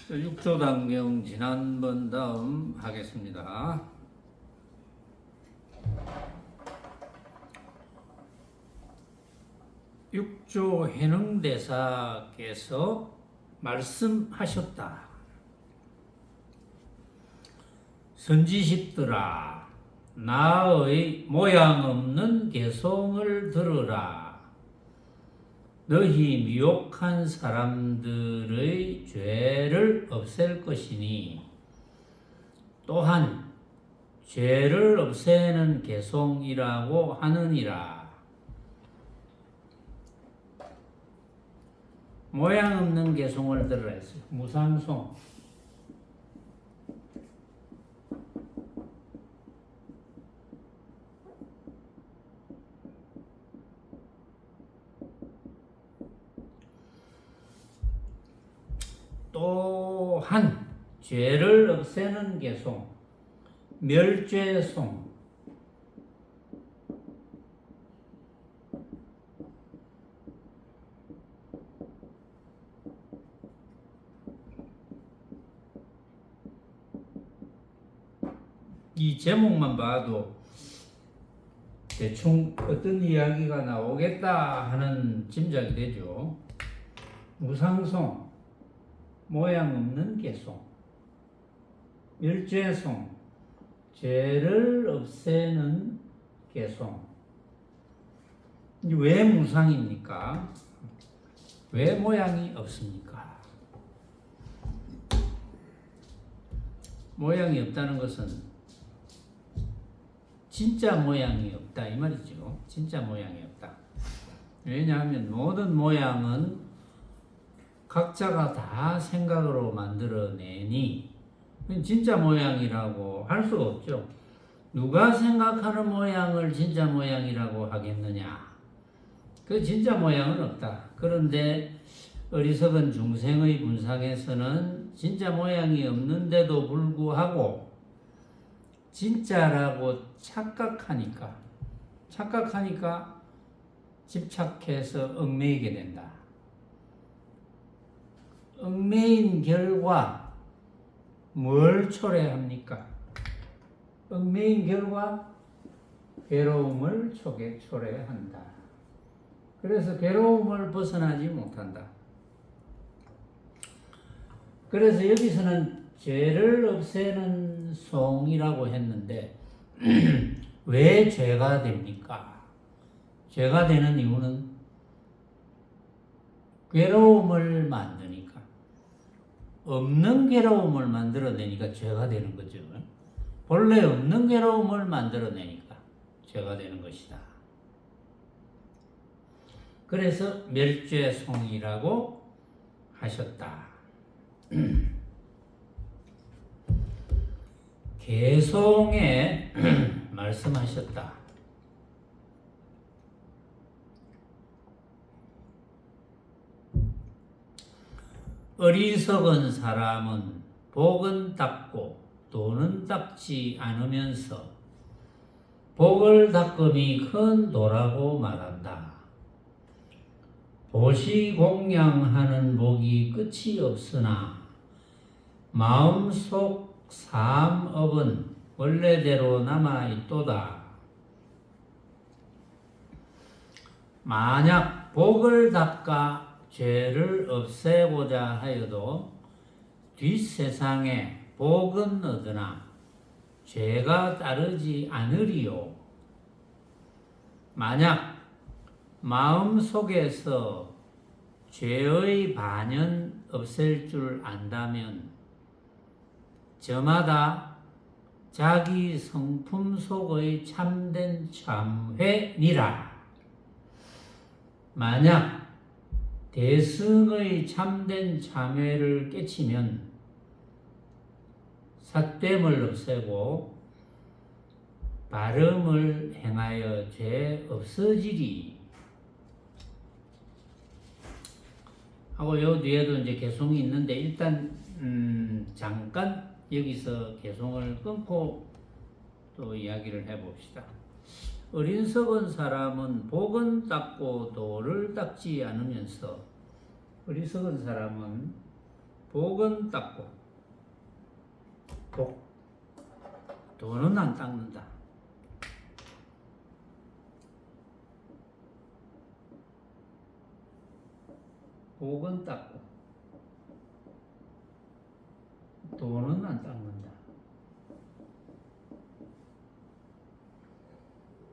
육조단경 지난번 다음 하겠습니다. 육조 해능대사께서 말씀하셨다. 선지식들아, 나의 모양 없는 개송을 들으라. 너희 미혹한 사람들의 죄를 없앨 것이니 또한 죄를 없애는 개송이라고 하느니라. 모양 없는 개송을 들으라 했어요. 무상송. 또한 죄를 없애는 개송, 멸죄송, 이 제목만 봐도 대충 어떤 이야기가 나오겠다 하는 짐작이 되죠. 무상송, 모양 없는 개송, 멸죄송, 죄를 없애는 개송. 왜 무상입니까? 왜 모양이 없습니까? 모양이 없다는 것은 진짜 모양이 없다 이 말이죠. 진짜 모양이 없다. 왜냐하면 모든 모양은 각자가 다 생각으로 만들어내니 진짜 모양이라고 할 수가 없죠. 누가 생각하는 모양을 진짜 모양이라고 하겠느냐? 그 진짜 모양은 없다. 그런데 어리석은 중생의 분상에서는 진짜 모양이 없는데도 불구하고 진짜라고 착각하니까 집착해서 얽매이게 된다. 얽매인 결과 뭘 초래합니까? 얽매인 결과 괴로움을 초래한다. 그래서 괴로움을 벗어나지 못한다. 그래서 여기서는 죄를 없애는 송이라고 했는데 왜 죄가 됩니까? 죄가 되는 이유는 괴로움을 만드니까. 없는 괴로움을 만들어내니까 죄가 되는 거죠. 본래 없는 괴로움을 만들어내니까 죄가 되는 것이다. 그래서 멸죄송이라고 하셨다. 개송에 말씀하셨다. 어리석은 사람은 복은 닦고 도는 닦지 않으면서 복을 닦음이 큰 도라고 말한다. 보시공양하는 복이 끝이 없으나 마음속 삼업은 원래대로 남아있도다. 만약 복을 닦아 죄를 없애고자 하여도 뒷세상에 복은 얻으나 죄가 따르지 않으리요. 만약 마음속에서 죄의 반연 없앨 줄 안다면 저마다 자기 성품 속의 참된 참회니라. 만약 대승의 참된 참회를 깨치면 삿됨을 없애고 바름을 행하여 죄 없어지리. 하고 요 뒤에도 이제 개송이 있는데 일단 잠깐 여기서 개송을 끊고 또 이야기를 해봅시다. 어리석은 사람은 복은 닦고 도를 닦지 않으면서 어리석은 사람은 복은 닦고 돈은 안 닦는다. 복은 닦고 돈은 안 닦는다.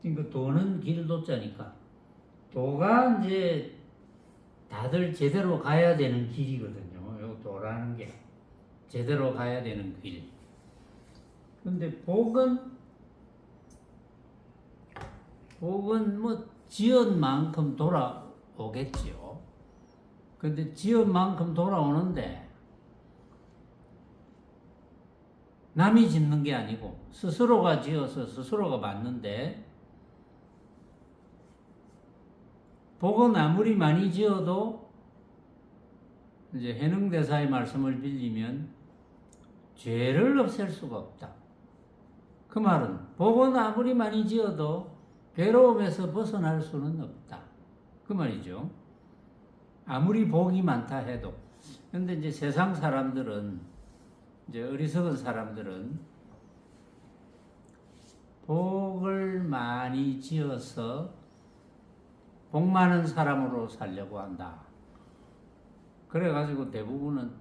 그러니까 돈은 길도자니까 도가 이제 다들 제대로 가야 되는 길이거든요. 요 도라는 게 제대로 가야 되는 길. 근데 복은 뭐 지은 만큼 돌아오겠지요. 근데 지은 만큼 돌아오는데 남이 짓는 게 아니고 스스로가 지어서 스스로가 받는데, 복은 아무리 많이 지어도 이제 해능대사의 말씀을 빌리면 죄를 없앨 수가 없다. 그 말은 복은 아무리 많이 지어도 괴로움에서 벗어날 수는 없다. 그 말이죠. 아무리 복이 많다 해도. 근데 이제 세상 사람들은, 이제 어리석은 사람들은 복을 많이 지어서 복 많은 사람으로 살려고 한다. 그래가지고 대부분은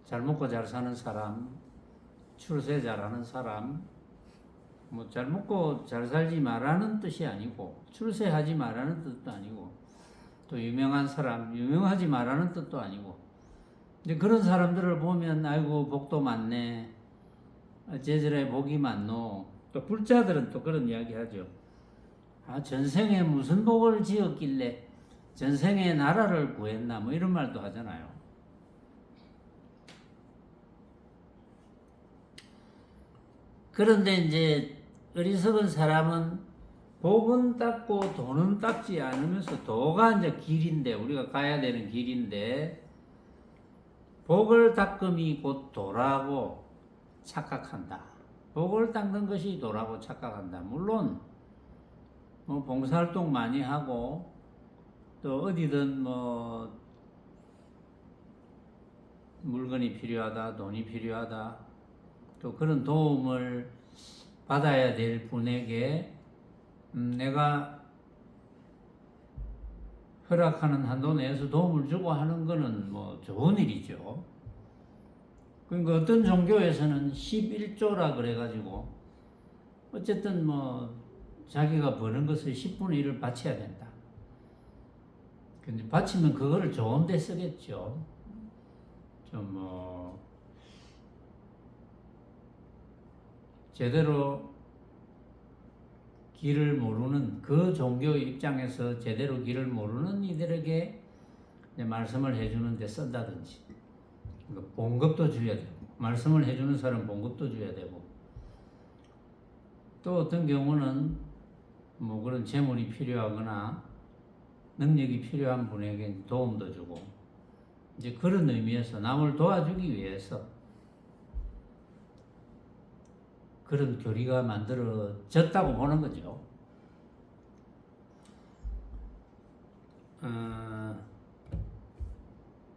잘 먹고 잘 사는 사람, 출세 잘하는 사람, 뭐 잘 먹고 잘 살지 말라는 뜻이 아니고, 출세하지 말라는 뜻도 아니고, 또 유명한 사람, 유명하지 말라는 뜻도 아니고, 이제 그런 사람들을 보면 아이고 복도 많네, 제절에 복이 많노. 또 불자들은 또 그런 이야기 하죠. 아, 전생에 무슨 복을 지었길래 전생에 나라를 구했나, 뭐 이런 말도 하잖아요. 그런데 이제 어리석은 사람은 복은 닦고 돈은 닦지 않으면서, 도가 이제 길인데, 우리가 가야 되는 길인데, 복을 닦음이 곧 도라고 착각한다. 복을 닦는 것이 도라고 착각한다. 물론 뭐 봉사활동 많이 하고 또 어디든 뭐 물건이 필요하다, 돈이 필요하다, 또 그런 도움을 받아야 될 분에게 내가 허락하는 한도 내에서 도움을 주고 하는 거는 뭐 좋은 일이죠. 그러니까 어떤 종교에서는 11조라 그래가지고 어쨌든 뭐 자기가 버는 것을 10분의 1을 바쳐야 된다. 근데 바치면 그거를 좋은 데 쓰겠죠. 좀 뭐 제대로 길을 모르는, 그 종교 입장에서 제대로 길을 모르는 이들에게 말씀을 해주는 데 쓴다든지, 그러니까 봉급도 줘야 되고, 말씀을 해주는 사람 봉급도 줘야 되고, 또 어떤 경우는 뭐 그런 재물이 필요하거나 능력이 필요한 분에게 도움도 주고, 이제 그런 의미에서 남을 도와주기 위해서 그런 교리가 만들어졌다고 보는 거죠.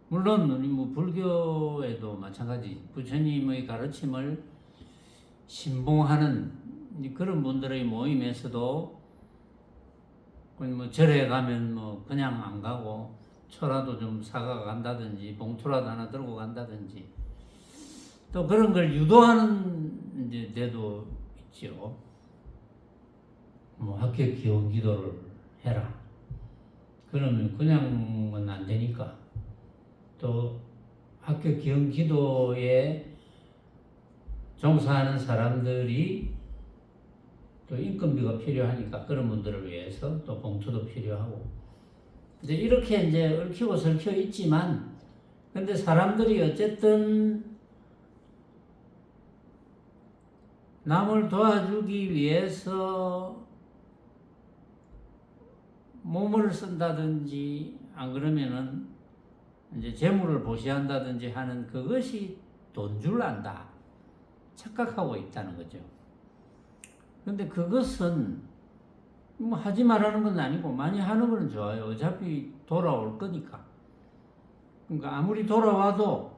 물론 우리 뭐 불교에도 마찬가지, 부처님의 가르침을 신봉하는 그런 분들의 모임에서도 뭐 절에 가면 뭐 그냥 안 가고 초라도 좀 사가 간다든지 봉투라도 하나 들고 간다든지, 또 그런 걸 유도하는 이제 데도 있죠. 뭐 학교 기원 기도를 해라. 그러면 그냥은 안 되니까 또 학교 기원 기도에 종사하는 사람들이 또 인건비가 필요하니까 그런 분들을 위해서 또 봉투도 필요하고, 이제 이렇게 이제 얽히고 설켜 있지만, 근데 사람들이 어쨌든 남을 도와주기 위해서 몸을 쓴다든지, 안 그러면은 이제 재물을 보시한다든지 하는 그것이 돈 줄 안다 착각하고 있다는 거죠. 근데 그것은 뭐 하지 말라는 건 아니고, 많이 하는 건 좋아요. 어차피 돌아올 거니까. 그러니까 아무리 돌아와도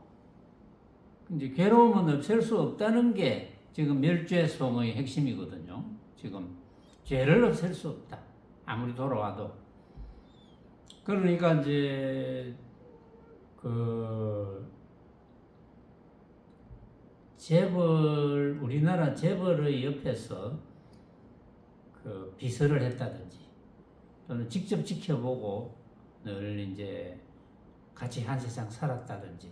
이제 괴로움은 없앨 수 없다는 게 지금 멸죄성의 핵심이거든요. 지금 죄를 없앨 수 없다. 아무리 돌아와도. 그러니까 이제 그 재벌, 우리나라 재벌의 옆에서 그 비서를 했다든지 또는 직접 지켜보고 늘 이제 같이 한 세상 살았다든지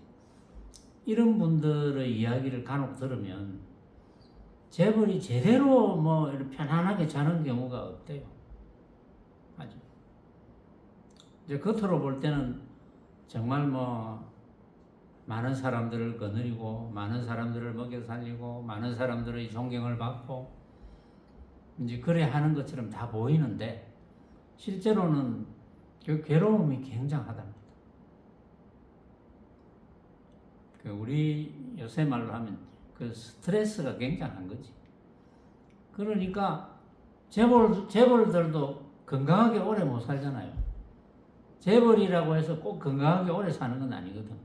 이런 분들의 이야기를 간혹 들으면 재벌이 제대로 뭐 이렇게 편안하게 자는 경우가 없대요. 아주. 이제 겉으로 볼 때는 정말 뭐 많은 사람들을 거느리고 많은 사람들을 먹여 살리고 많은 사람들의 존경을 받고 이제 그래 하는 것처럼 다 보이는데 실제로는 그 괴로움이 굉장하답니다. 그 우리 요새 말로 하면 그 스트레스가 굉장한 거지. 그러니까 재벌들도 건강하게 오래 못 살잖아요. 재벌이라고 해서 꼭 건강하게 오래 사는 건 아니거든.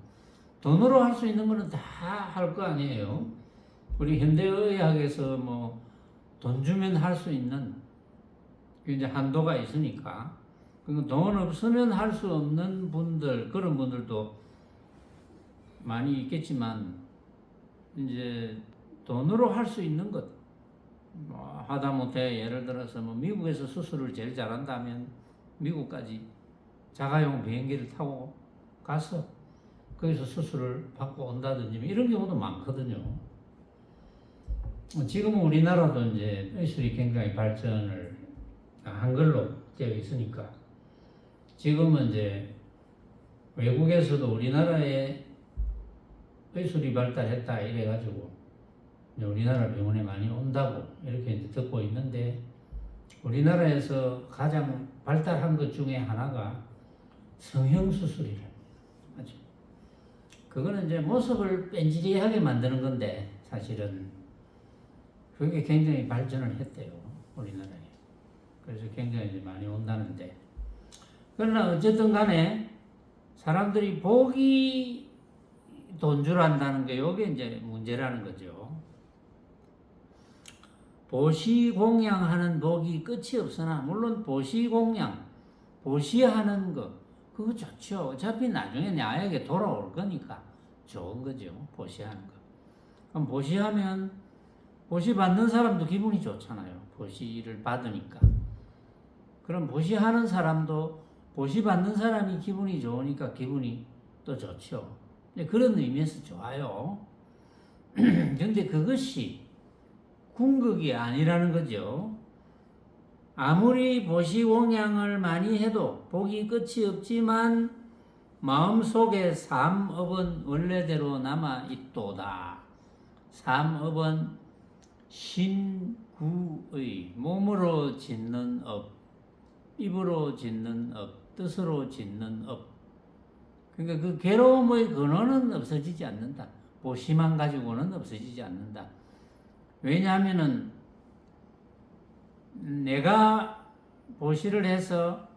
돈으로 할 수 있는 거는 다 할 거 아니에요. 우리 현대의학에서 뭐 돈 주면 할 수 있는 이제 한도가 있으니까. 그러니까 돈 없으면 할 수 없는 분들, 그런 분들도 많이 있겠지만 이제 돈으로 할 수 있는 것, 뭐 하다못해 예를 들어서 뭐 미국에서 수술을 제일 잘한다면 미국까지 자가용 비행기를 타고 가서 거기서 수술을 받고 온다든지 이런 경우도 많거든요. 지금은 우리나라도 이제 의술이 굉장히 발전을 한 걸로 되어 있으니까 지금은 이제 외국에서도 우리나라에 의술이 발달했다 이래가지고 우리나라 병원에 많이 온다고 이렇게 이제 듣고 있는데 우리나라에서 가장 발달한 것 중에 하나가 성형수술이래. 맞죠? 그거는 이제 모습을 뺀질하게 만드는 건데 사실은 그게 굉장히 발전을 했대요. 우리나라에. 그래서 굉장히 이제 많이 온다는데 그러나 어쨌든 간에 사람들이 복이 돈줄한다는 게 이게 이제 문제라는 거죠. 보시공양하는 복이 끝이 없으나 물론 보시공양, 보시하는 거 그거 좋죠. 어차피 나중에 나에게 돌아올 거니까 좋은 거죠. 보시하는 거. 그럼 보시하면 보시 받는 사람도 기분이 좋잖아요. 보시를 받으니까. 그럼 보시하는 사람도 보시 받는 사람이 기분이 좋으니까 기분이 또 좋죠. 그런 의미에서 좋아요. 근데 그것이 궁극이 아니라는 거죠. 아무리 보시공양을 많이 해도 복이 끝이 없지만 마음속에 삼업은 원래대로 남아있도다. 삼업은 신구의 몸으로 짓는 업, 입으로 짓는 업, 뜻으로 짓는 업. 그러니까 그 괴로움의 근원은 없어지지 않는다. 보시만 가지고는 없어지지 않는다. 왜냐하면은 내가 보시를 해서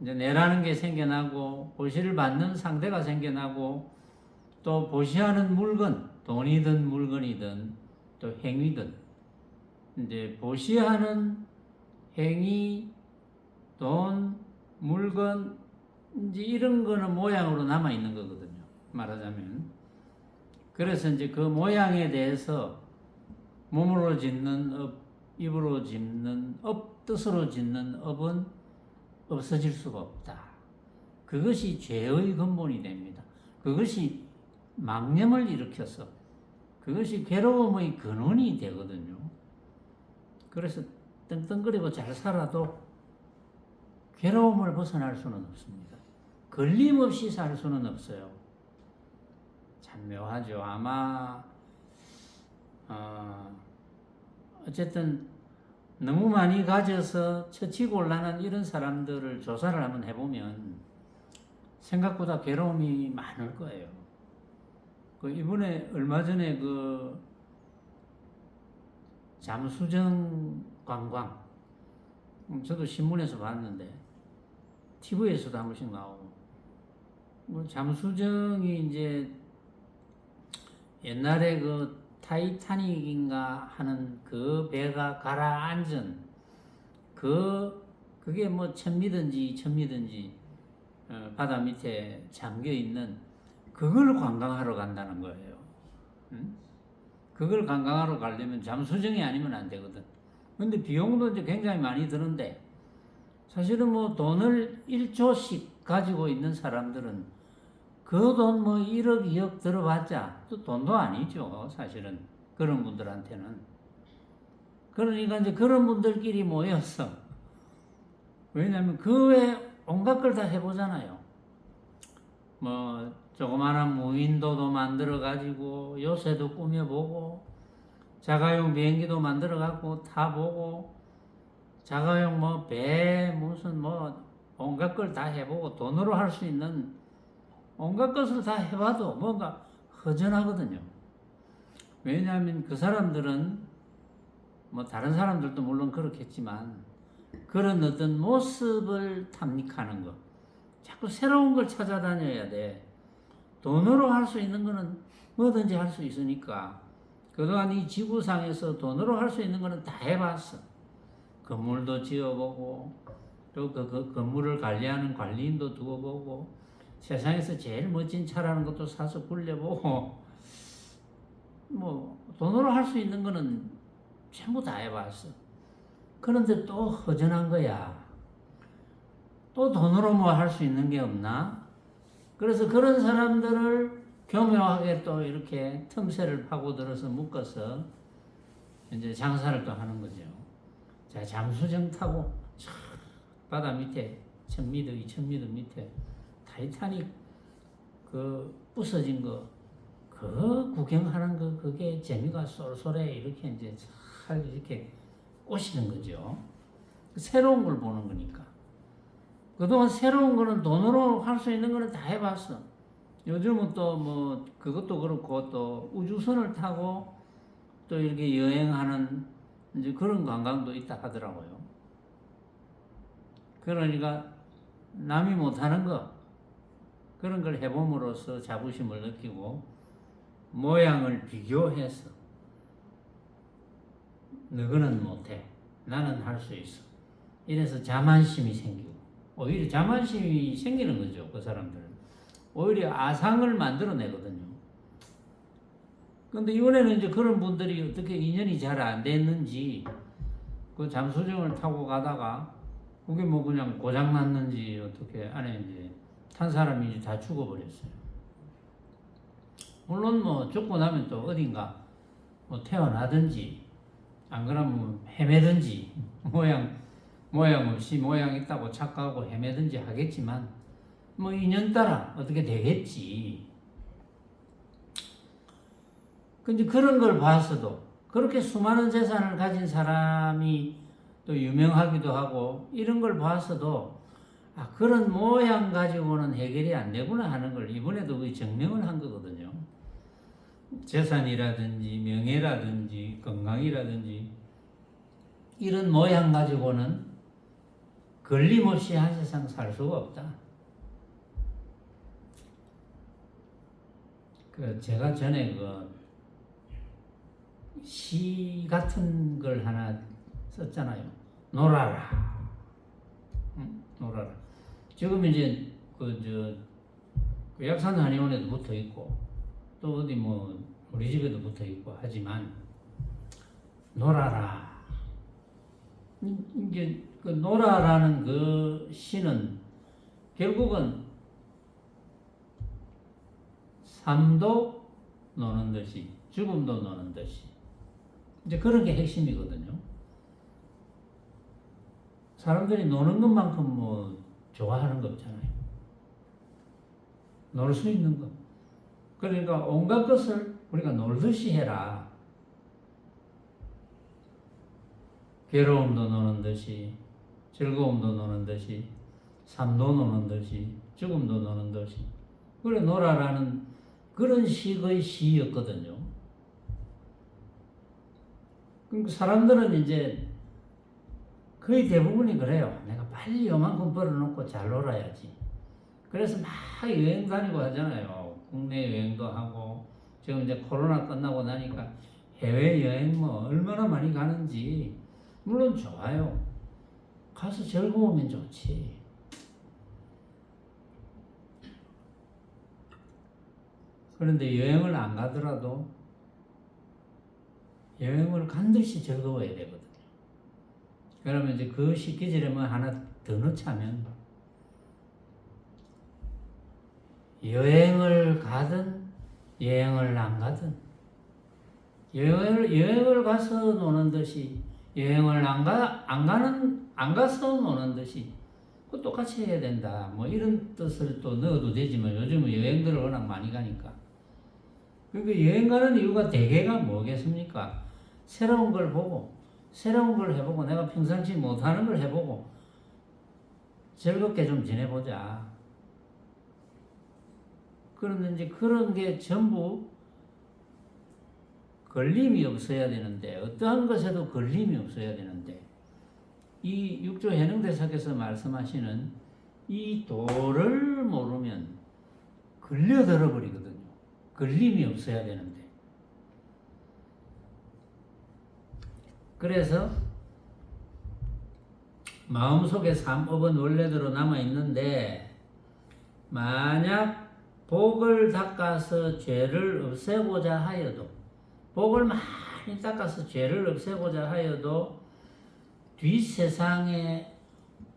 이제 내라는 게 생겨나고 보시를 받는 상대가 생겨나고 또 보시하는 물건, 돈이든 물건이든 또 행위든 이제 보시하는 행위, 돈, 물건 이제 이런 거는 모양으로 남아 있는 거거든요. 말하자면. 그래서 이제 그 모양에 대해서 몸으로 짓는 업, 입으로 짓는 업, 뜻으로 짓는 업은 없어질 수가 없다. 그것이 죄의 근본이 됩니다. 그것이 망념을 일으켜서 그것이 괴로움의 근원이 되거든요. 그래서 떵떵거리고 잘 살아도 괴로움을 벗어날 수는 없습니다. 걸림없이 살 수는 없어요. 참 묘하죠. 아마 어쨌든 너무 많이 가져서 처치곤란한 이런 사람들을 조사를 한번 해보면 생각보다 괴로움이 많을 거예요. 그 이번에 얼마 전에 그 잠수정 관광 저도 신문에서 봤는데 TV에서도 한 번씩 나오고 뭐 잠수정이 이제 옛날에 그 타이타닉인가 하는 그 배가 가라앉은 그게 뭐 1000미든지 2000미든지 바다 밑에 잠겨 있는 그걸 관광하러 간다는 거예요. 응? 그걸 관광하러 가려면 잠수정이 아니면 안 되거든. 근데 비용도 이제 굉장히 많이 드는데 사실은 뭐 돈을 1조씩 가지고 있는 사람들은 그 돈 뭐 1억, 2억 들어봤자 또 돈도 아니죠. 사실은 그런 분들한테는. 그러니까 이제 그런 분들끼리 모여서 왜냐하면 그 외에 온갖 걸 다 해보잖아요. 뭐 조그마한 무인도도 만들어 가지고 요새도 꾸며보고 자가용 비행기도 만들어 갖고 타보고 자가용 뭐 배 무슨 뭐 온갖 걸 다 해보고 돈으로 할 수 있는 온갖 것을 다 해봐도 뭔가 허전하거든요. 왜냐하면 그 사람들은 뭐 다른 사람들도 물론 그렇겠지만 그런 어떤 모습을 탐닉하는 거 자꾸 새로운 걸 찾아다녀야 돼. 돈으로 할 수 있는 거는 뭐든지 할 수 있으니까 그동안 이 지구상에서 돈으로 할 수 있는 거는 다 해봤어. 건물도 지어보고 또 그 건물을 관리하는 관리인도 두어보고 세상에서 제일 멋진 차라는 것도 사서 굴려보고 뭐 돈으로 할 수 있는 거는 전부 다 해봤어. 그런데 또 허전한 거야. 또 돈으로 뭐 할 수 있는 게 없나? 그래서 그런 사람들을 교묘하게 또 이렇게 틈새를 파고들어서 묶어서 이제 장사를 또 하는 거죠. 자, 잠수정 타고 바다 밑에 1000m, 2000m 밑에 타이타닉 그 부서진 거, 그 구경하는 거, 그게 재미가 쏠쏠해 이렇게 이제 잘 이렇게 꼬시는 거죠. 새로운 걸 보는 거니까. 그동안 새로운 거는 돈으로 할 수 있는 거는 다 해봤어. 요즘은 또 뭐 그것도 그렇고 또 우주선을 타고 또 이렇게 여행하는 이제 그런 관광도 있다 하더라고요. 그러니까 남이 못하는 거 그런 걸 해봄으로써 자부심을 느끼고 모양을 비교해서 너는 못해 나는 할 수 있어 이래서 자만심이 생기고 오히려 자만심이 생기는 거죠. 그 사람들은 오히려 아상을 만들어내거든요. 근데 이번에는 이제 그런 분들이 어떻게 인연이 잘 안 됐는지 그 잠수정을 타고 가다가 그게 뭐 그냥 고장 났는지 어떻게 안에 이제 탄 사람이 이제 다 죽어버렸어요. 물론 뭐 죽고 나면 또 어딘가 뭐 태어나든지 안 그러면 헤매든지 모양 없이 모양 있다고 착각하고 헤매든지 하겠지만 뭐 인연 따라 어떻게 되겠지. 근데 그런 걸 봤어도 그렇게 수많은 재산을 가진 사람이 또 유명하기도 하고 이런 걸 봤어도 아 그런 모양 가지고는 해결이 안 되구나 하는 걸 이번에도 증명을 한 거거든요. 재산이라든지 명예라든지 건강이라든지 이런 모양 가지고는 걸림없이 한 세상 살 수가 없다. 제가 전에 시 같은 걸 하나 썼잖아요. 놀아라. 응? 놀아라. 지금 이제 그 약산 한의원에도 붙어 있고 또 어디 뭐 우리 집에도 붙어 있고 하지만 놀아라. 이게 그 놀아라는 그 시는 결국은 삶도 노는 듯이 죽음도 노는 듯이 이제 그런 게 핵심이거든요. 사람들이 노는 것만큼 뭐 좋아하는 거 없잖아요. 놀 수 있는 것. 그러니까 온갖 것을 우리가 놀듯이 해라. 괴로움도 노는 듯이, 즐거움도 노는 듯이, 삶도 노는 듯이, 죽음도 노는 듯이. 그래 놀아라는 그런 식의 시였거든요. 그러니까 사람들은 이제 거의 대부분이 그래요. 내가 빨리 요만큼 벌어놓고 잘 놀아야지. 그래서 막 여행 다니고 하잖아요. 국내 여행도 하고 지금 이제 코로나 끝나고 나니까 해외 여행 뭐 얼마나 많이 가는지 물론 좋아요. 가서 즐거우면 좋지. 그런데 여행을 안 가더라도 여행을 간 듯이 즐거워야 되거든요. 그러면 이제 그 식기질에 뭐 하나 더 넣자면 여행을 가든 여행을 안 가든 여행을 가서 노는 듯이 여행을 안 가서 노는 듯이 그 똑같이 해야 된다. 뭐 이런 뜻을 또 넣어도 되지만 요즘은 여행들을 워낙 많이 가니까. 그러니까 여행 가는 이유가 대개가 뭐겠습니까? 새로운 걸 보고 새로운 걸 해보고 내가 평상시 못하는 걸 해보고 즐겁게 좀 지내보자. 그런데 이제 그런 게 전부 걸림이 없어야 되는데 어떠한 것에도 걸림이 없어야 되는데 이 육조 해능대사께서 말씀하시는 이 도를 모르면 걸려들어 버리거든요. 걸림이 없어야 되는데 그래서 마음속에 삼업은 원래대로 남아있는데 만약 복을 닦아서 죄를 없애고자 하여도 복을 많이 닦아서 죄를 없애고자 하여도 뒷세상에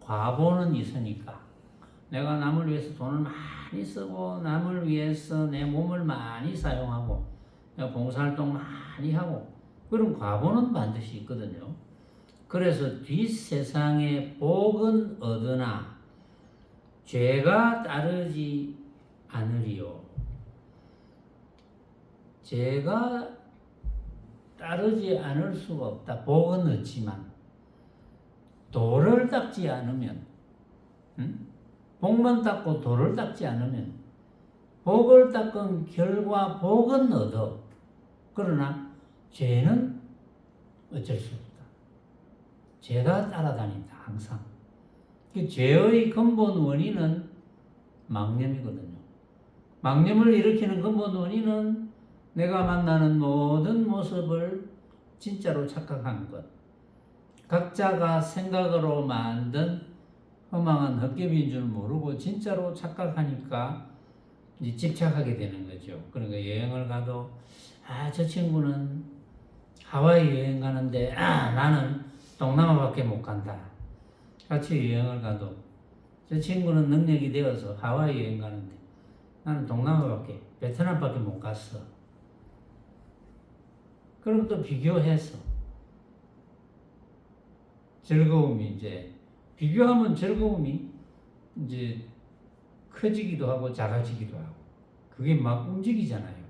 과보는 있으니까 내가 남을 위해서 돈을 많이 쓰고 남을 위해서 내 몸을 많이 사용하고 봉사활동 많이 하고 그런 과보는 반드시 있거든요. 그래서 뒷세상에 복은 얻으나 죄가 따르지 않으리요. 죄가 따르지 않을 수가 없다. 복은 얻지만 도를 닦지 않으면 복만 닦고 도를 닦지 않으면 복을 닦은 결과 복은 얻어. 그러나 죄는 어쩔 수 없다. 죄가 따라다닌다. 항상. 그 죄의 근본 원인은 망념이거든요. 망념을 일으키는 근본 원인은 내가 만나는 모든 모습을 진짜로 착각하는 것. 각자가 생각으로 만든 허망한 헛개비인 줄 모르고 진짜로 착각하니까 이제 집착하게 되는 거죠. 그러니까 여행을 가도 저 친구는 하와이 여행 가는데 나는 동남아밖에 못 간다. 같이 여행을 가도 저 친구는 능력이 되어서 하와이 여행 가는데 나는 동남아밖에 베트남밖에 못 갔어. 그럼 또 비교해서 즐거움이 이제 비교하면 즐거움이 이제 커지기도 하고 작아지기도 하고 그게 막 움직이잖아요.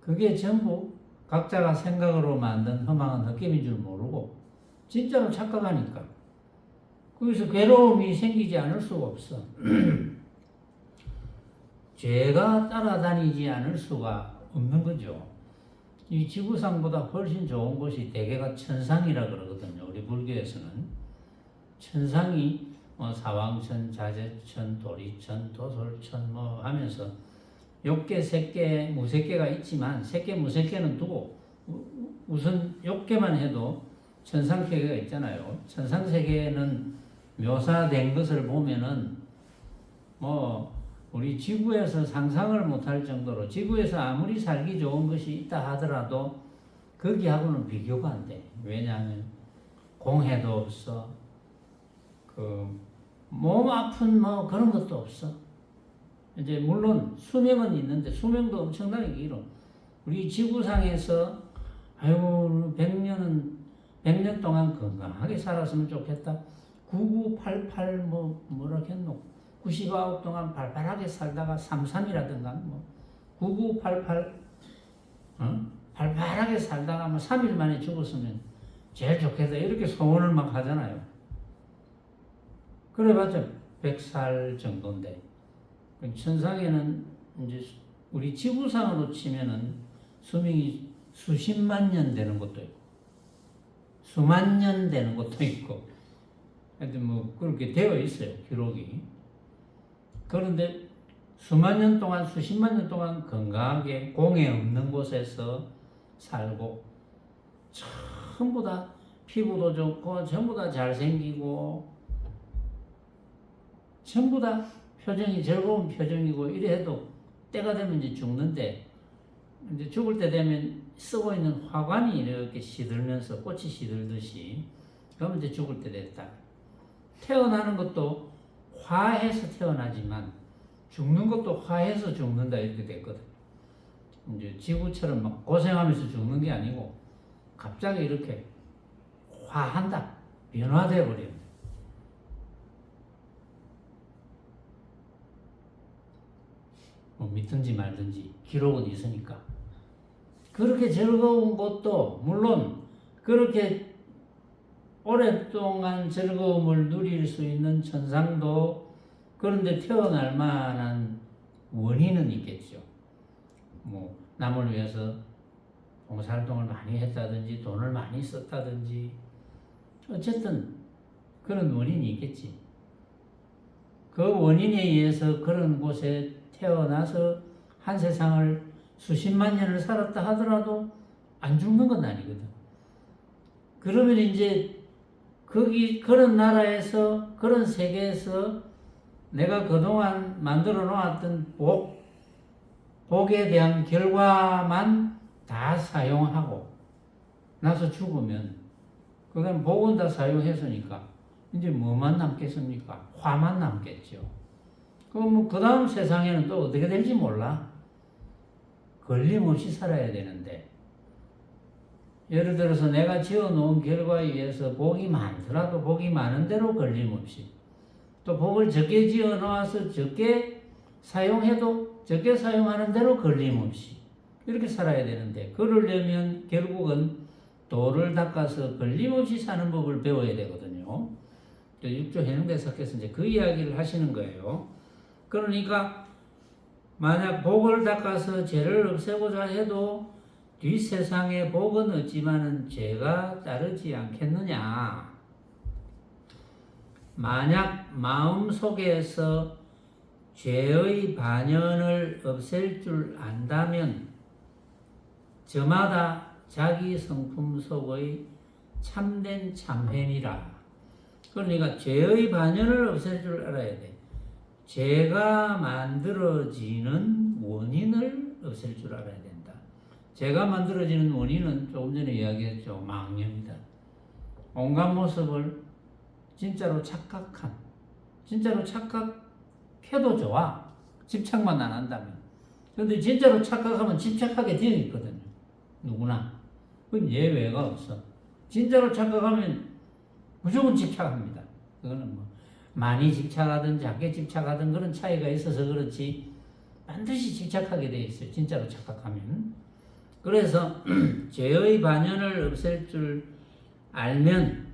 그게 전부 각자가 생각으로 만든 허망한 헛개인 줄 모르고 진짜로 착각하니까 거기서 괴로움이 생기지 않을 수가 없어. 죄가 따라다니지 않을 수가 없는 거죠. 이 지구상보다 훨씬 좋은 곳이 대개가 천상이라 그러거든요. 우리 불교에서는 천상이 사왕천, 자재천, 도리천, 도솔천 뭐 하면서 욕계, 색계, 무색계가 있지만 색계, 무색계는 두고 우선 욕계만 해도 천상세계가 있잖아요. 천상세계는 묘사된 것을 보면은 우리 지구에서 상상을 못할 정도로 지구에서 아무리 살기 좋은 것이 있다 하더라도 거기하고는 비교가 안 돼. 왜냐하면 공해도 없어. 몸 아픈 그런 것도 없어. 이제 물론 수명은 있는데 수명도 엄청나게 길어. 우리 지구상에서 100년 동안 건강하게 살았으면 좋겠다. 9988 뭐라 했노? 99 동안 발발하게 살다가 33이라든가 9988 발발하게 살다가 3일 만에 죽었으면 제일 좋겠다. 이렇게 소원을 막 하잖아요. 그래봤자 100살 정도인데 천상에는 이제 우리 지구상으로 치면은 수명이 수십만 년 되는 것도 있고 수만 년 되는 것도 있고 하여튼 그렇게 되어 있어요. 기록이. 그런데 수만 년 동안, 수십만 년 동안 건강하게 공해 없는 곳에서 살고, 전부 다 피부도 좋고, 전부 다 잘생기고, 전부 다 표정이 즐거운 표정이고, 이래 해도 때가 되면 이제 죽는데, 이제 죽을 때 되면 쓰고 있는 화관이 이렇게 시들면서 꽃이 시들듯이, 그러면 이제 죽을 때 됐다. 태어나는 것도 화해서 태어나지만 죽는 것도 화해서 죽는다 이렇게 됐거든. 이제 지구처럼 막 고생하면서 죽는 게 아니고 갑자기 이렇게 화한다, 변화돼 버려. 뭐 믿든지 말든지 기록은 있으니까. 그렇게 즐거운 것도 물론 그렇게 오랫동안 즐거움을 누릴 수 있는 천상도 그런데 태어날 만한 원인은 있겠죠. 뭐 남을 위해서 봉사활동을 많이 했다든지 돈을 많이 썼다든지 어쨌든 그런 원인이 있겠지. 그 원인에 의해서 그런 곳에 태어나서 한 세상을 수십만 년을 살았다 하더라도 안 죽는 건 아니거든. 그러면 이제 거기 그런 나라에서 그런 세계에서 내가 그동안 만들어 놓았던 복에 대한 결과만 다 사용하고 나서 죽으면 그건 복은 다 사용했으니까 이제 뭐만 남겠습니까? 화만 남겠죠. 그럼 뭐 그 다음 세상에는 또 어떻게 될지 몰라. 걸림없이 살아야 되는데 예를 들어서 내가 지어놓은 결과에 의해서 복이 많더라도 복이 많은 대로 걸림없이 또 복을 적게 지어놓아서 적게 사용해도 적게 사용하는 대로 걸림없이 이렇게 살아야 되는데 그러려면 결국은 도를 닦아서 걸림없이 사는 법을 배워야 되거든요. 6조 해능대사께서 이제 그 이야기를 하시는 거예요. 그러니까 만약 복을 닦아서 죄를 없애고자 해도 뒷세상의 복은 없지만은 죄가 따르지 않겠느냐. 만약 마음속에서 죄의 반연을 없앨 줄 안다면 저마다 자기 성품 속의 참된 참회니라. 그러니까 죄의 반연을 없앨 줄 알아야 돼. 죄가 만들어지는 원인을 없앨 줄 알아야 된다. 죄가 만들어지는 원인은 조금 전에 이야기했죠. 망념이다. 온갖 모습을 진짜로 착각해도 좋아. 집착만 안 한다면. 그런데 진짜로 착각하면 집착하게 되어 있거든요. 누구나. 그건 예외가 없어. 진짜로 착각하면 무조건 집착합니다. 그거는 뭐 많이 집착하든 작게 집착하든 그런 차이가 있어서 그렇지 반드시 집착하게 되어 있어요. 진짜로 착각하면. 그래서 죄의 반연을 없앨 줄 알면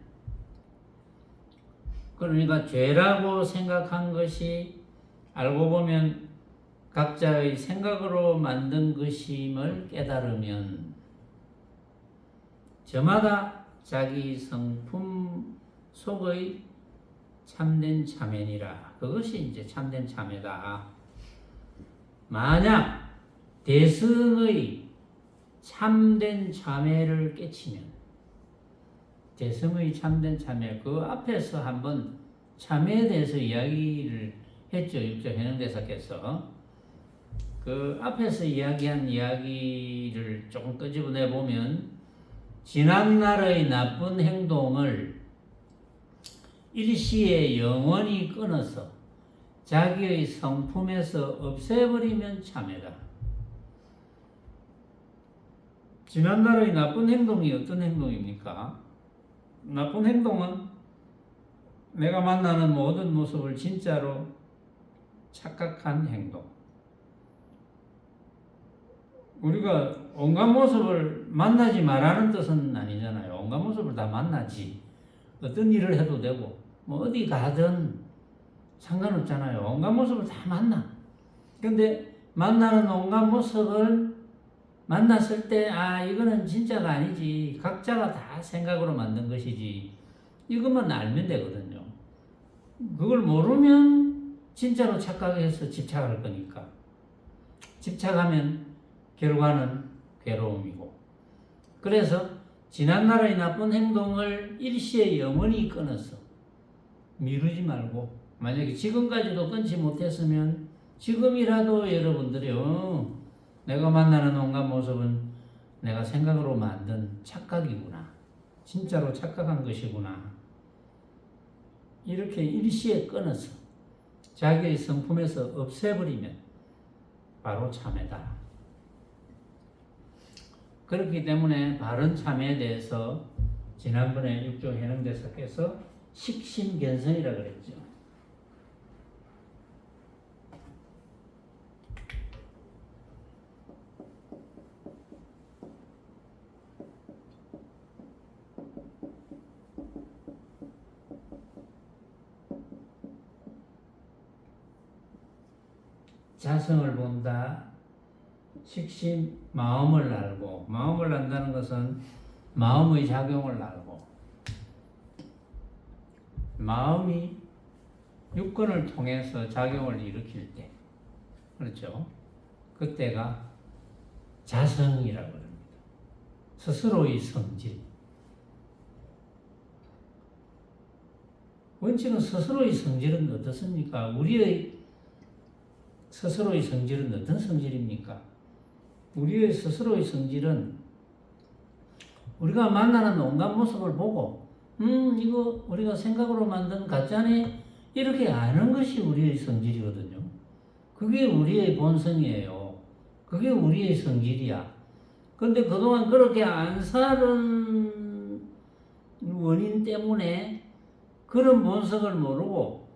그러니까 죄라고 생각한 것이 알고 보면 각자의 생각으로 만든 것임을 깨달으면 저마다 자기 성품 속의 참된 참회니라. 그것이 이제 참된 참회다. 만약 대승의 참된 참회를 깨치면 대승의 참된 참회 그 앞에서 한번 참회에 대해서 이야기를 했죠. 6조 해능대사께서 그 앞에서 이야기한 이야기를 조금 끄집어내 보면 지난날의 나쁜 행동을 일시에 영원히 끊어서 자기의 성품에서 없애버리면 참회다. 지난날의 나쁜 행동이 어떤 행동입니까? 나쁜 행동은 내가 만나는 모든 모습을 진짜로 착각한 행동. 우리가 온갖 모습을 만나지 말라는 뜻은 아니잖아요. 온갖 모습을 다 만나지. 어떤 일을 해도 되고 뭐 어디 가든 상관없잖아요. 온갖 모습을 다 만나. 근데 만나는 온갖 모습을 만났을 때 이거는 진짜가 아니지. 각자가 다 생각으로 만든 것이지. 이것만 알면 되거든요. 그걸 모르면 진짜로 착각해서 집착할 거니까. 집착하면 결과는 괴로움이고. 그래서 지난날의 나쁜 행동을 일시에 영원히 끊어서 미루지 말고, 만약에 지금까지도 끊지 못했으면 지금이라도 여러분들이 내가 만나는 온갖 모습은 내가 생각으로 만든 착각이구나, 진짜로 착각한 것이구나, 이렇게 일시에 끊어서 자기의 성품에서 없애버리면 바로 참회다. 그렇기 때문에 바른 참회에 대해서 지난번에 육조 해능대사께서 식심견성이라 그랬죠. 자성을 본다. 식심, 마음을 알고, 마음을 안다는 것은 마음의 작용을 알고, 마음이 육근을 통해서 작용을 일으킬 때, 그렇죠? 그때가 자성이라고 합니다. 스스로의 성질. 원칙은 스스로의 성질은 어떻습니까? 우리의 스스로의 성질은 어떤 성질입니까? 우리의 스스로의 성질은 우리가 만나는 온갖 모습을 보고 이거 우리가 생각으로 만든 가짜네, 이렇게 아는 것이 우리의 성질이거든요. 그게 우리의 본성이에요. 그게 우리의 성질이야. 근데 그동안 그렇게 안 살은 원인 때문에 그런 본성을 모르고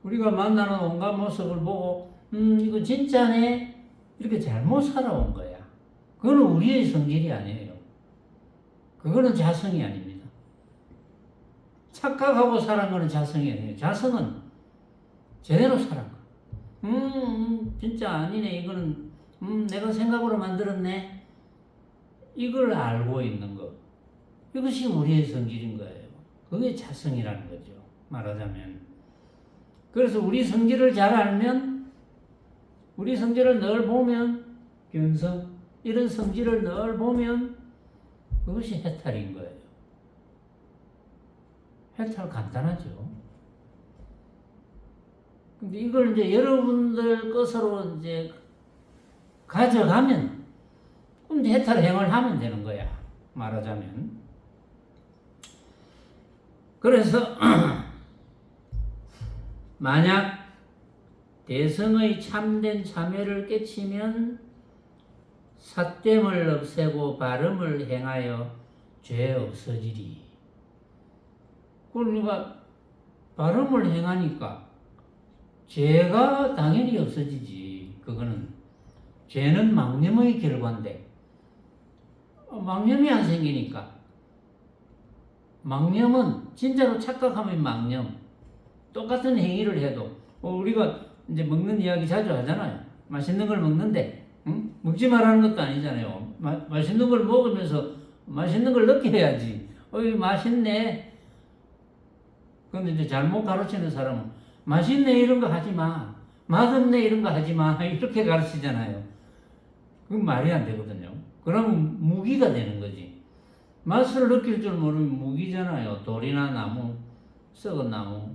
우리가 만나는 온갖 모습을 보고 이거 진짜네, 이렇게 잘못 살아온 거야. 그거는 우리의 성질이 아니에요. 그거는 자성이 아닙니다. 착각하고 살은 거는 자성이 아니에요. 자성은 제대로 살은 거. 진짜 아니네. 이거는 내가 생각으로 만들었네. 이걸 알고 있는 것. 이것이 우리의 성질인 거예요. 그게 자성이라는 거죠. 말하자면. 그래서 우리 성질을 잘 알면, 우리 성질을 늘 보면, 견성, 이런 성질을 늘 보면 그것이 해탈인 거예요. 해탈 간단하죠. 근데 이걸 이제 여러분들 것으로 이제 가져가면, 그럼 해탈 행을 하면 되는 거야. 말하자면. 그래서 만약 대성의 참된 참회를 깨치면 삿됨을 없애고 바름을 행하여 죄 없어지리. 그러니까 바름을 행하니까 죄가 당연히 없어지지. 그거는 죄는 망념의 결과인데 망념이 안 생기니까. 망념은 진짜로 착각하면 망념. 똑같은 행위를 해도 우리가 이제 먹는 이야기 자주 하잖아요. 맛있는 걸 먹는데 먹지 말라는 것도 아니잖아요. 맛있는 걸 먹으면서 맛있는 걸 느껴야지. 맛있네. 근데 이제 잘못 가르치는 사람은 맛있네 이런 거 하지 마, 맛없네 이런 거 하지 마, 이렇게 가르치잖아요. 그건 말이 안 되거든요. 그러면 무기가 되는 거지. 맛을 느낄 줄 모르면 무기잖아요. 돌이나 나무, 썩은 나무,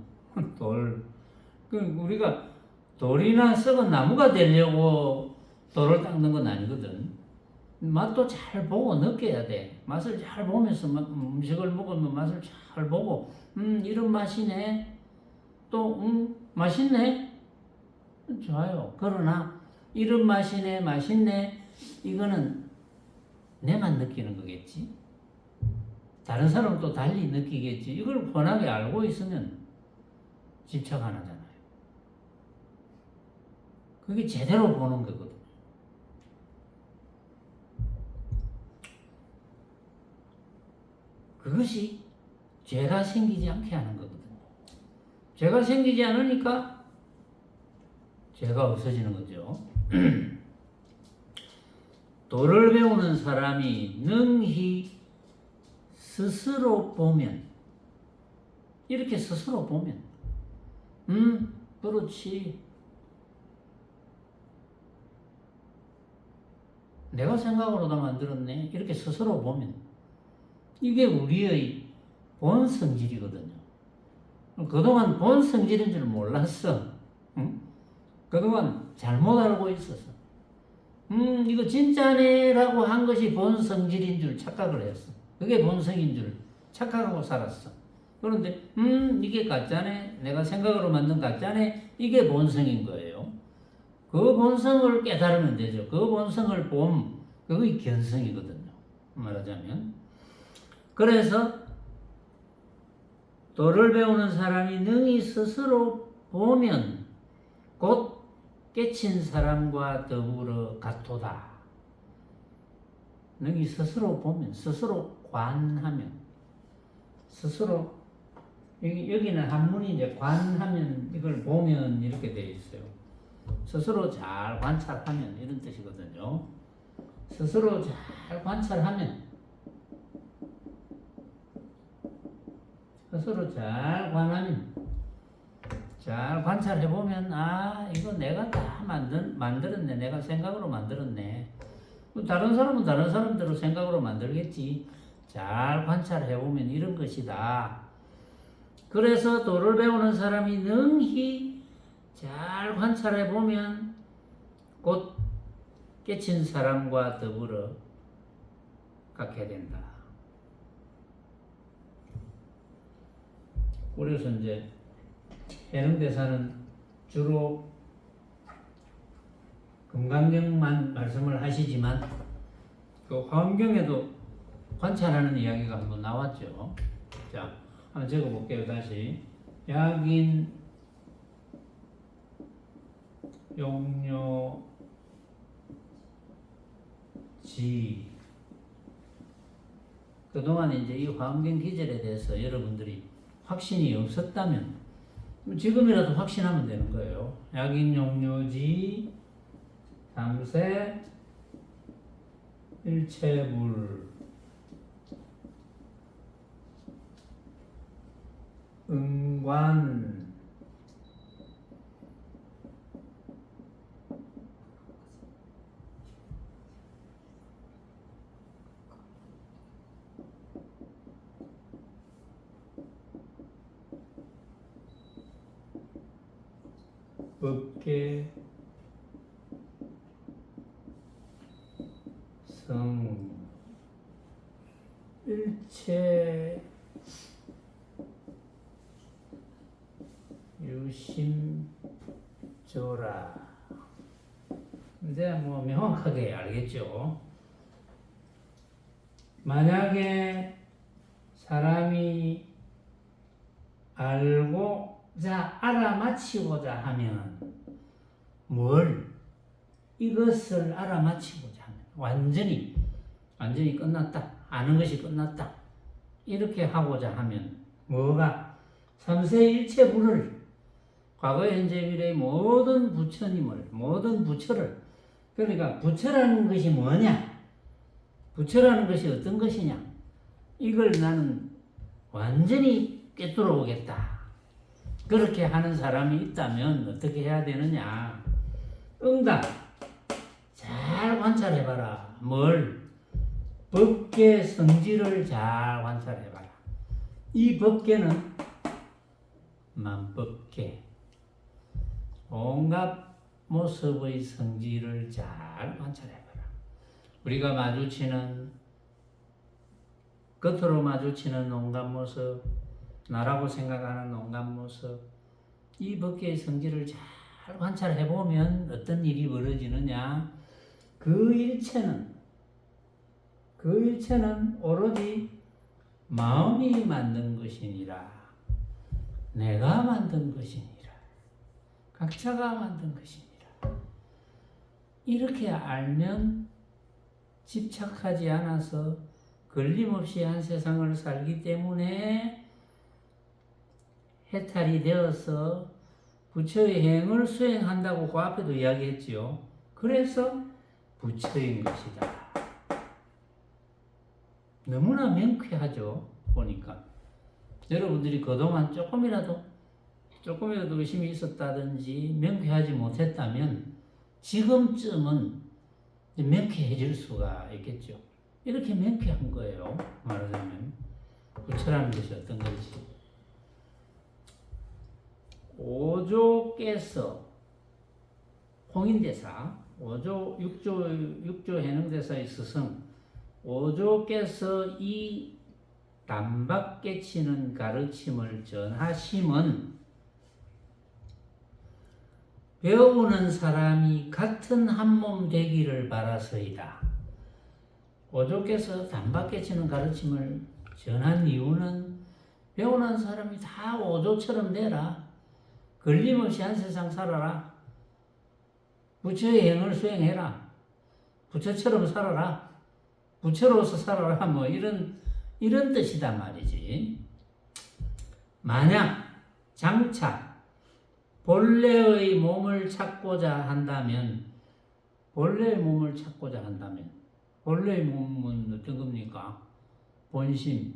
돌. 우리가 돌이나 썩은 나무가 되려고 돌을 닦는 건 아니거든. 맛도 잘 보고 느껴야 돼. 맛을 잘 보면서 음식을 먹으면 맛을 잘 보고 이런 맛이네. 또 맛있네. 좋아요. 그러나 이런 맛이네, 맛있네, 이거는 내만 느끼는 거겠지. 다른 사람은 또 달리 느끼겠지. 이걸 뻔하게 알고 있으면 집착 안 하잖아요. 그게 제대로 보는 거거든. 그것이 죄가 생기지 않게 하는 거거든요. 죄가 생기지 않으니까 죄가 없어지는 거죠. 도를 배우는 사람이 능히 스스로 보면, 이렇게 스스로 보면 그렇지. 내가 생각으로 다 만들었네. 이렇게 스스로 보면 이게 우리의 본 성질이거든요. 그동안 본 성질인 줄 몰랐어. 응? 그동안 잘못 알고 있었어. 이거 진짜네라고 한 것이 본 성질인 줄 착각을 했어. 그게 본성인 줄 착각하고 살았어. 그런데 이게 가짜네. 내가 생각으로 만든 가짜네. 이게 본성인 거예요. 그 본성을 깨달으면 되죠. 그 본성을 그게 견성이거든요. 말하자면. 그래서 도를 배우는 사람이 능히 스스로 보면 곧 깨친 사람과 더불어 같도다. 능히 스스로 보면, 스스로 관하면, 스스로 여기는 한문이 이제 관하면 이걸 보면 이렇게 되어 있어요. 스스로 잘 관찰하면 이런 뜻이거든요. 스스로 잘 관찰하면, 스스로 잘 관하면, 잘 관찰해보면, 이거 내가 다 만들었네. 내가 생각으로 만들었네. 다른 사람은 다른 사람대로 생각으로 만들겠지. 잘 관찰해보면 이런 것이다. 그래서 도를 배우는 사람이 능히 잘 관찰해보면 곧 깨친 사람과 더불어 갖게 된다. 그래서 이제 해능대사는 주로 금강경만 말씀을 하시지만 그 화엄경에도 관찰하는 이야기가 한번 나왔죠. 자, 한번 적어볼게요. 다시 약인 용료지. 그동안 이제 이 화엄경 기절에 대해서 여러분들이 확신이 없었다면 지금이라도 확신하면 되는 거예요. 약인 용료지 3세 일체불 응관 법계 성 일체 유심조라. 이제 뭐 명확하게 알겠죠. 만약에 사람이 알아맞히고자 하면 이것을 알아맞히고자 하면 완전히 끝났다. 아는 것이 끝났다. 이렇게 하고자 하면 뭐가? 삼세일체불을 과거 현재 미래의 모든 부처님을 모든 부처를 그러니까 부처라는 것이 뭐냐? 부처라는 것이 어떤 것이냐? 이걸 나는 완전히 꿰뚫어 오겠다. 그렇게 하는 사람이 있다면 어떻게 해야 되느냐? 응답. 잘 관찰해봐라. 법계 성질을 잘 관찰해봐라. 이 법계는 만법계. 온갖 모습의 성질을 잘 관찰해봐라. 우리가 겉으로 마주치는 온갖 모습, 나라고 생각하는 온갖 모습, 이 법계의 성질을 잘 관찰해보면 어떤 일이 벌어지느냐? 그 일체는 오로지 마음이 만든 것이니라. 내가 만든 것이니라. 각자가 만든 것이니라. 이렇게 알면 집착하지 않아서 걸림없이 한 세상을 살기 때문에 해탈이 되어서 부처의 행을 수행한다고 그 앞에도 이야기했지요. 그래서 부처인 것이다. 너무나 명쾌하죠. 보니까 여러분들이 그동안 조금이라도 조금이라도 의심이 있었다든지 명쾌하지 못했다면 지금쯤은 명쾌해질 수가 있겠죠. 이렇게 명쾌한 거예요. 말하자면 부처라는 것이 어떤 것이 오조께서 홍인대사, 오조 육조 해능대사의 스승 오조께서 이 단박 깨치는 가르침을 전하심은 배우는 사람이 같은 한 몸 되기를 바라서이다. 오조께서 단박 깨치는 가르침을 전한 이유는 배우는 사람이 다 오조처럼 되라. 걸림없이 한 세상 살아라. 부처의 행을 수행해라. 부처처럼 살아라. 부처로서 살아라. 뭐 이런 뜻이단 말이지. 만약 장차 본래의 몸을 찾고자 한다면 본래의 몸은 어떤 겁니까? 본심.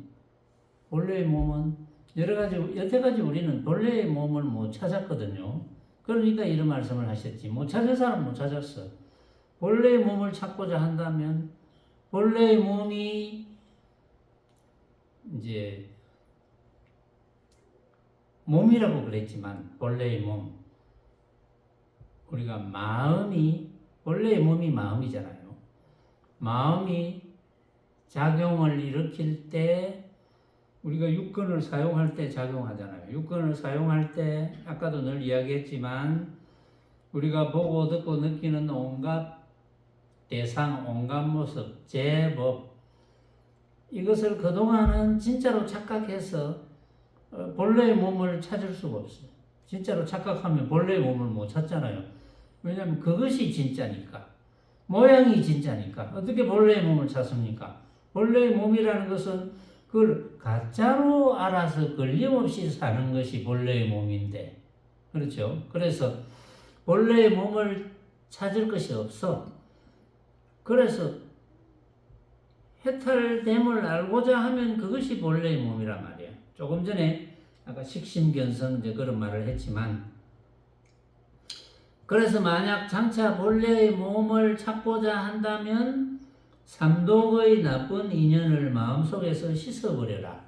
본래의 몸은 여태까지 우리는 본래의 몸을 못 찾았거든요. 그러니까 이런 말씀을 하셨지. 못 찾은 사람 못 찾았어. 본래의 몸을 찾고자 한다면 본래의 몸이 이제 몸이라고 그랬지만 본래의 몸 우리가 마음이 본래의 몸이 마음이잖아요. 마음이 작용을 일으킬 때 우리가 육근을 사용할 때 작용하잖아요. 육근을 사용할 때 아까도 늘 이야기했지만 우리가 보고 듣고 느끼는 온갖 대상, 온갖 모습, 제법 이것을 그동안은 진짜로 착각해서 본래의 몸을 찾을 수가 없어요. 진짜로 착각하면 본래의 몸을 못 찾잖아요. 왜냐하면 그것이 진짜니까. 모양이 진짜니까. 어떻게 본래의 몸을 찾습니까? 본래의 몸이라는 것은 그걸 가짜로 알아서 걸림없이 사는 것이 본래의 몸인데. 그렇죠? 그래서 본래의 몸을 찾을 것이 없어. 그래서 해탈됨을 알고자 하면 그것이 본래의 몸이란 말이에요. 조금 전에 아까 식심견성 이제 그런 말을 했지만 그래서 만약 장차 본래의 몸을 찾고자 한다면 삼독의 나쁜 인연을 마음속에서 씻어버려라.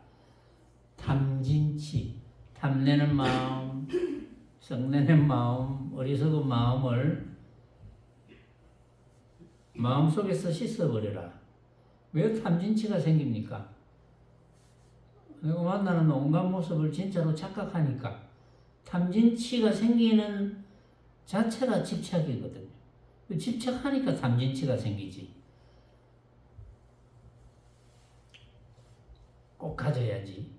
탐진치, 탐내는 마음, 성내는 마음, 어리석은 마음을 마음속에서 씻어버려라. 왜 탐진치가 생깁니까? 내가 만나는 온갖 모습을 진짜로 착각하니까 탐진치가 생기는 자체가 집착이거든요. 집착하니까 탐진치가 생기지. 꼭 가져야지.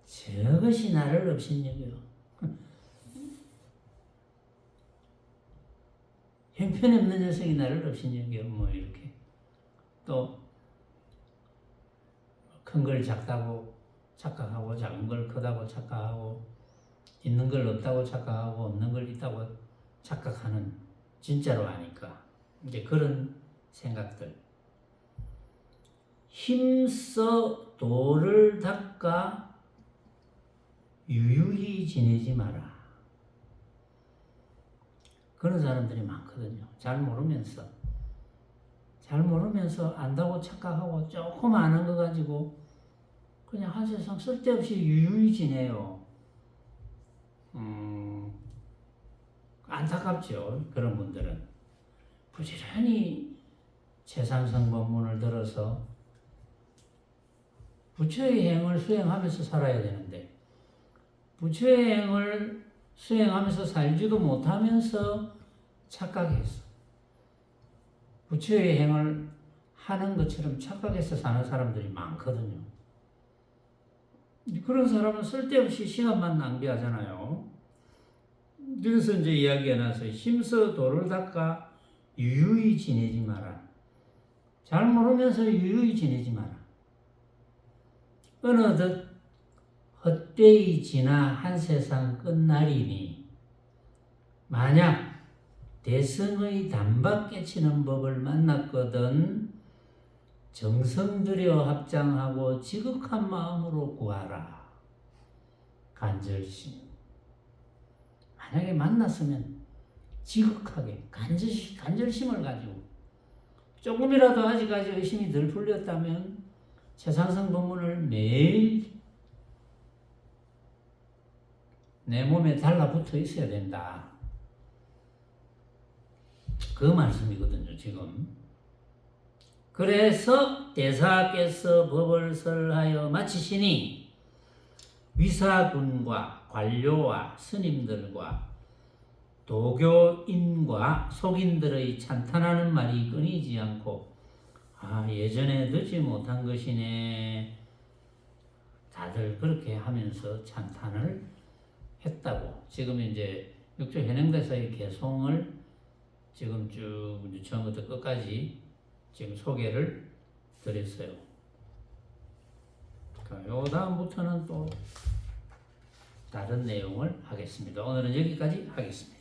저것이 나를 업신여겨. 형편없는 녀석이 나를 업신여겨. 뭐 이렇게. 또 큰 걸 작다고 착각하고 작은 걸 크다고 착각하고 있는 걸 없다고 착각하고 없는 걸 있다고 착각하는 진짜로 아니까 이제 그런 생각들. 힘써 도를 닦아 유유히 지내지 마라. 그런 사람들이 많거든요. 잘 모르면서 안다고 착각하고 조금 아는 거 가지고 그냥 한 세상 쓸데없이 유유히 지내요. 안타깝죠. 그런 분들은 부지런히 최상승법문을 들어서 부처의 행을 수행하면서 살아야 되는데 부처의 행을 수행하면서 살지도 못하면서 착각했어. 부처의 행을 하는 것처럼 착각해서 사는 사람들이 많거든요. 그런 사람은 쓸데없이 시간만 낭비하잖아요. 그래서 이제 이야기가 나서 힘써 도를 닦아 유유히 지내지 마라. 잘 모르면서 유유히 지내지 마라. 어느덧 헛되이 지나 한 세상 끝날이니 만약 대승의 단박 깨치는 법을 만났거든 정성 들여 합장하고 지극한 마음으로 구하라. 간절심. 만약에 만났으면 지극하게 간절심을 가지고 조금이라도 아직까지 의심이 덜 풀렸다면 최상승 법문을 매일 내 몸에 달라붙어 있어야 된다. 그 말씀이거든요, 지금. 그래서 대사께서 법을 설하여 마치시니 위사군과 관료와 스님들과 도교인과 속인들의 찬탄하는 말이 끊이지 않고 예전에 듣지 못한 것이네. 다들 그렇게 하면서 찬탄을 했다고. 지금 이제 육조 현행대사의 개송을 지금 쭉 처음부터 끝까지 지금 소개를 드렸어요. 요 다음부터는 또 다른 내용을 하겠습니다. 오늘은 여기까지 하겠습니다.